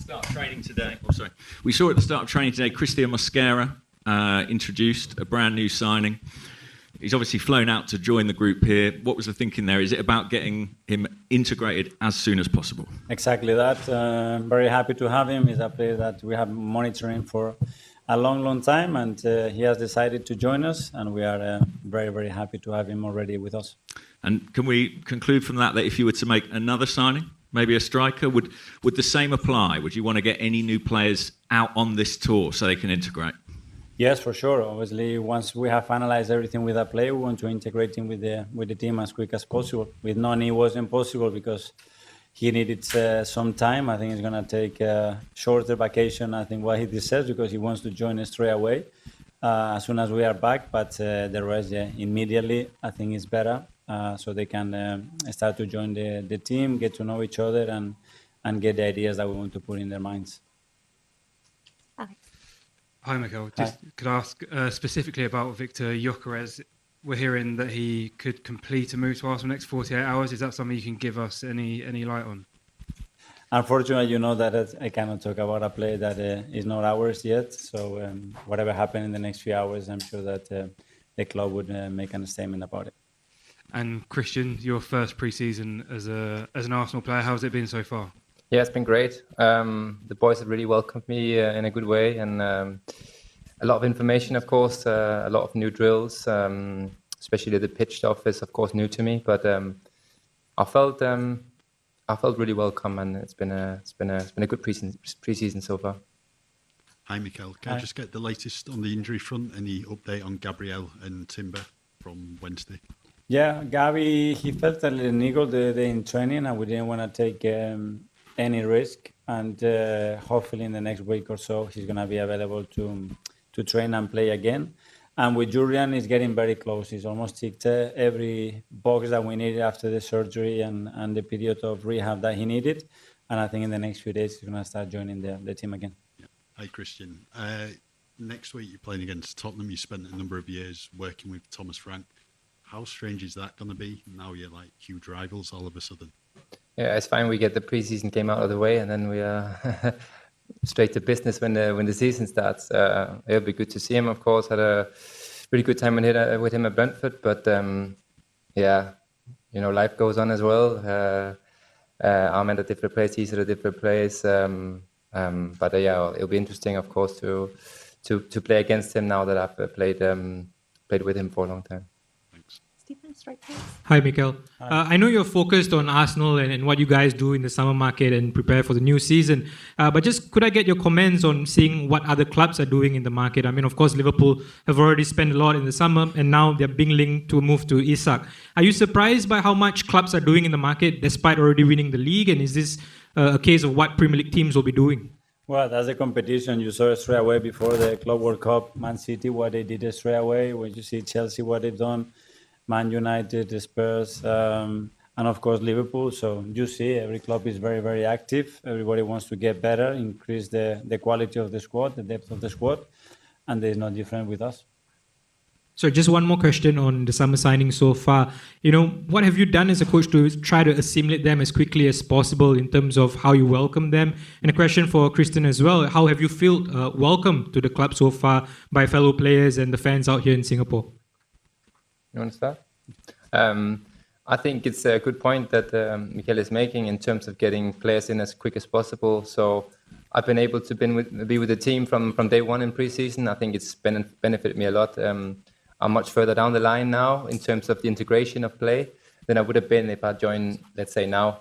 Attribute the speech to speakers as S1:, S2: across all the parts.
S1: start of training today. Oh, sorry. We saw at the start of training today, Christian Mosquera introduced, a brand new signing. He's obviously flown out to join the group here. What was the thinking there? Is it about getting him integrated as soon as possible?
S2: Exactly that. Very happy to have him. He's a player that we have monitoring for a long time, and he has decided to join us, and we are very happy to have him already with us.
S1: And can we conclude from that if you were to make another signing, maybe a striker, would the same apply? Would you want to get any new players out on this tour so they can integrate?
S2: Yes, for sure. Obviously, once we have finalized everything with that player, we want to integrate him with the team as quick as possible. With Noni, it wasn't possible because he needed some time. I think he's going to take a shorter vacation, I think, what he deserves, because he wants to join us straight away as soon as we are back. But the rest, immediately, I think is better. So they can start to join the team, get to know each other, and get the ideas that we want to put in their minds.
S3: Hi, Mikel. Just could I ask specifically about Victor Gyökeres. We're hearing that he could complete a move to Arsenal in the next 48 hours. Is that something you can give us any light on?
S2: Unfortunately, you know that I cannot talk about a player that is not ours yet. So whatever happens in the next few hours, I'm sure that the club would make a statement about it.
S3: And Christian, your first pre-season as an Arsenal player, how's it been so far?
S4: Yeah, it's been great. The boys have really welcomed me in a good way, and a lot of information, of course, a lot of new drills, especially the pitch stuff is, of course, new to me. But I felt really welcome, and it's been a good pre-season so far.
S5: Hi, Mikel. Can I just get the latest on the injury front? Any update on Gabriel and Timber from Wednesday?
S2: Yeah, Gabi, he felt a little niggle the day in training, and we didn't want to take any risk. And hopefully in the next week or so, he's going to be available to train and play again. And with Julian, he's getting very close. He's almost ticked every box that we needed after the surgery and the period of rehab that he needed. And I think in the next few days, he's going to start joining the team again.
S5: Yeah. Hi, Christian. Next week, you're playing against Tottenham. You spent a number of years working with Thomas Frank. How strange is that going to be? Now you're like huge rivals all of a sudden.
S4: Yeah, it's fine. We get the preseason game out of the way, and then we are straight to business when the season starts. It'll be good to see him. Of course, had a really good time with him at Brentford. But yeah, life goes on as well. I'm at a different place. He's at a different place. But yeah, it'll be interesting, of course, to play against him now that I've played with him for a long time.
S6: Hi, Mikel. I know you're focused on Arsenal and what you guys do in the summer market and prepare for the new season. But just could I get your comments on seeing what other clubs are doing in the market? I mean, of course, Liverpool have already spent a lot in the summer, and now they're being linked to a move to Isak. Are you surprised by how much clubs are doing in the market despite already winning the league? And is this a case of what Premier League teams will be doing?
S2: Well, that's a competition. You saw it straight away before the Club World Cup. Man City, what they did straight away. When you see Chelsea, what they've done. Man United, the Spurs, and of course Liverpool. So you see every club is very active. Everybody wants to get better, increase the quality of the squad, the depth of the squad, and there's no different with us.
S6: So just one more question on the summer signing so far. What have you done as a coach to try to assimilate them as quickly as possible in terms of how you welcome them? And a question for Christian as well. How have you felt welcome to the club so far by fellow players and the fans out here in Singapore?
S4: You want to start? I think it's a good point that Mikel is making in terms of getting players in as quick as possible. So I've been able to be with the team from day one in pre-season. I think it's benefited me a lot. I'm much further down the line now in terms of the integration of play than I would have been if I joined, let's say, now.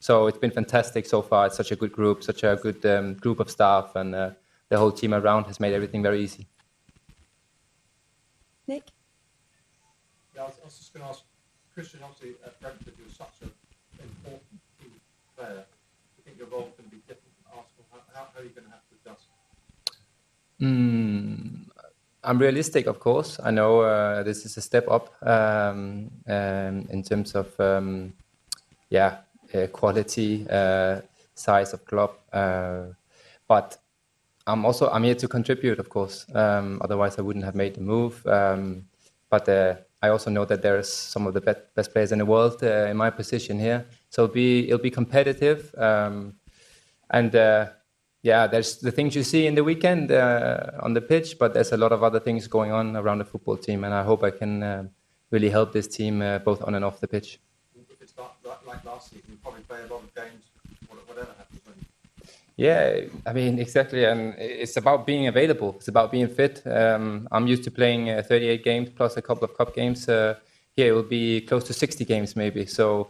S4: So it's been fantastic so far. It's such a good group, such a good group of staff, and the whole team around has made everything very easy.
S7: Nick?
S8: I was just going to ask, Christian, obviously at Brentford, you're such an important key player. Do you think your role is going to be different from Arsenal? How are you going to have to adjust?
S4: I'm realistic, of course. I know this is a step up in terms of quality, size of club. But I'm here to contribute, of course. Otherwise, I wouldn't have made the move. But I also know that there's some of the best players in the world in my position here. So it'll be competitive. And yeah, there's the things you see in the weekend on the pitch, but there's a lot of other things going on around the football team, and I hope I can really help this team both on and off the pitch.
S8: If it's like last season, you probably play a lot of games, whatever happens.
S4: Yeah, I mean, exactly. And it's about being available. It's about being fit. I'm used to playing 38 games plus a couple of cup games. Here it will be close to 60 games maybe. So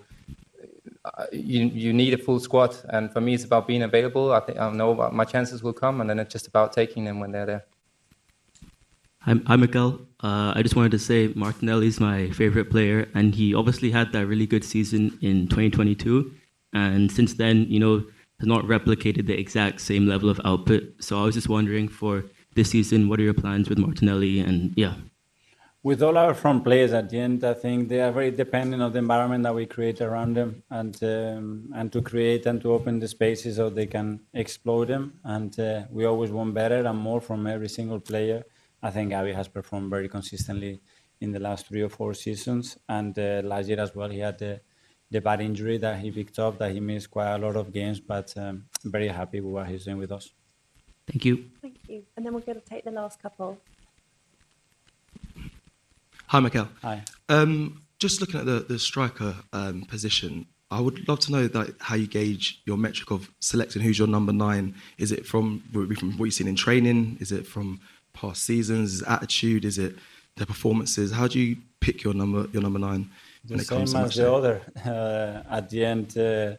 S4: you need a full squad. And for me, it's about being available. I know my chances will come, and then it's just about taking them when they're there.
S7: Hi, Mikel. I just wanted to say Martinelli is my favorite player, and he obviously had that really good season in 2022. And since then, has not replicated the exact same level of output. So I was just wondering for this season, what are your plans with Martinelli? And yeah.
S2: With all our front players at the end, I think they are very dependent on the environment that we create around them and to create and to open the spaces so they can explode them. And we always want better and more from every single player. I think Gavi has performed very consistently in the last 3 or 4 seasons. And last year as well, he had the bad injury that he picked up, that he missed quite a lot of games, but very happy with what he's doing with us.
S7: Thank you.
S9: Thank you. And then we're going to take the last couple.
S10: Hi, Mikel.
S2: Hi.
S10: Just looking at the striker position, I would love to know how you gauge your metric of selecting who's your number 9. Is it from what you've seen in training? Is it from past seasons? Is it attitude? Is it the performances? How do you pick your number 9?
S2: The same as the other. At the end,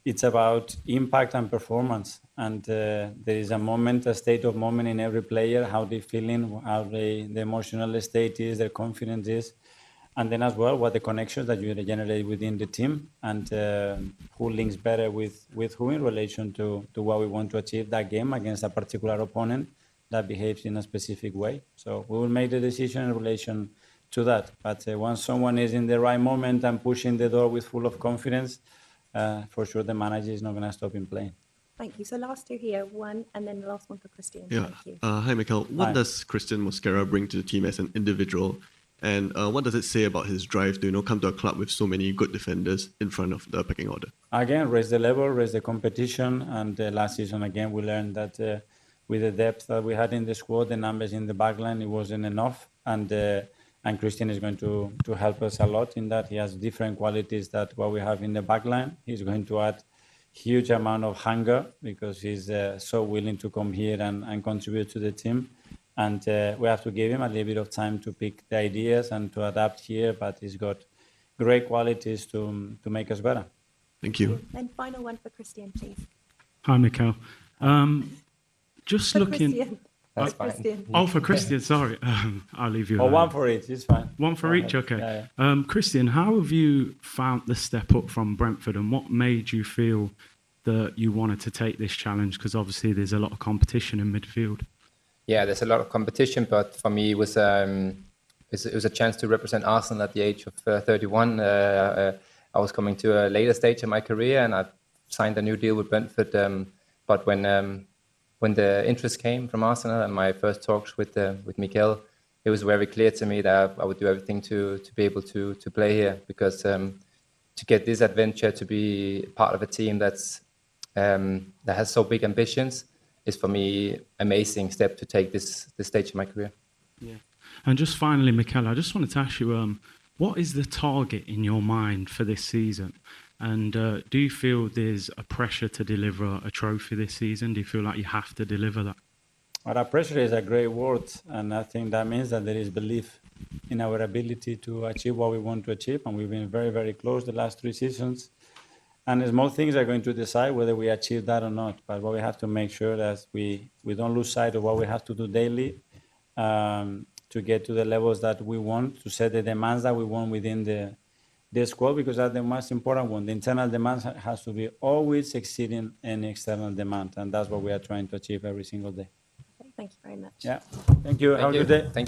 S2: it's about impact and performance. And there is a state of moment in every player, how they're feeling, how the emotional state is, their confidence is. And then as well, what the connections that you generate within the team and who links better with who in relation to what we want to achieve that game against a particular opponent that behaves in a specific way. So we will make the decision in relation to that. But once someone is in the right moment and pushing the door with full of confidence, for sure the manager is not going to stop him playing.
S9: Thank you. So last 2 here, one, and then the last one for Christian.
S11: Yeah.
S9: Thank you.
S11: Hi, Mikel. What
S2: Hi.
S11: does Christian Mosquera bring to the team as an individual? And what does it say about his drive to come to a club with so many good defenders in front of the pecking order? Again,
S2: raise the level, raise the competition. And last season, again, we learned that with the depth that we had in the squad, the numbers in the backline, it wasn't enough. And Christian is going to help us a lot in that. He has different qualities that what we have in the backline. He's going to add huge amount of hunger because he's so willing to come here and contribute to the team. And we have to give him a little bit of time to pick the ideas and to adapt here, but he's got great qualities to make us better.
S11: Thank you.
S9: And final one for Christian, please.
S12: Hi, Mikel. Just
S9: For
S12: looking...
S9: Christian.
S4: That's
S9: For
S4: fine.
S9: Christian.
S12: Oh, for Christian, sorry. I'll leave you
S2: Or
S12: alone.
S2: one for each, it's fine.
S12: One for each, okay.
S2: Yeah.
S12: Christian, how have you found the step up from Brentford, and what made you feel that you wanted to take this challenge? Because obviously there's a lot of competition in midfield.
S4: Yeah, there's a lot of competition, but for me it was a chance to represent Arsenal at the age of 31. I was coming to a later stage in my career, and I signed a new deal with Brentford. But when the interest came from Arsenal and my first talks with Mikel, it was very clear to me that I would do everything to be able to play here, because to get this adventure, to be part of a team that has so big ambitions, is for me amazing step to take this stage in my career.
S12: Yeah. And just finally, Mikel, I just wanted to ask you, what is the target in your mind for this season? And do you feel there's a pressure to deliver a trophy this season? Do you feel like you have to deliver that?
S2: Well, pressure is a great word, and I think that means that there is belief in our ability to achieve what we want to achieve, and we've been very, very close the last 3 seasons. And small things are going to decide whether we achieve that or not. But what we have to make sure that we don't lose sight of what we have to do daily to get to the levels that we want, to set the demands that we want within the squad, because that's the most important one. The internal demand has to be always exceeding any external demand, and that's what we are trying to achieve every single day.
S9: Okay, thank you very much.
S2: Yeah. Thank you. Have a good day.
S4: Thank you.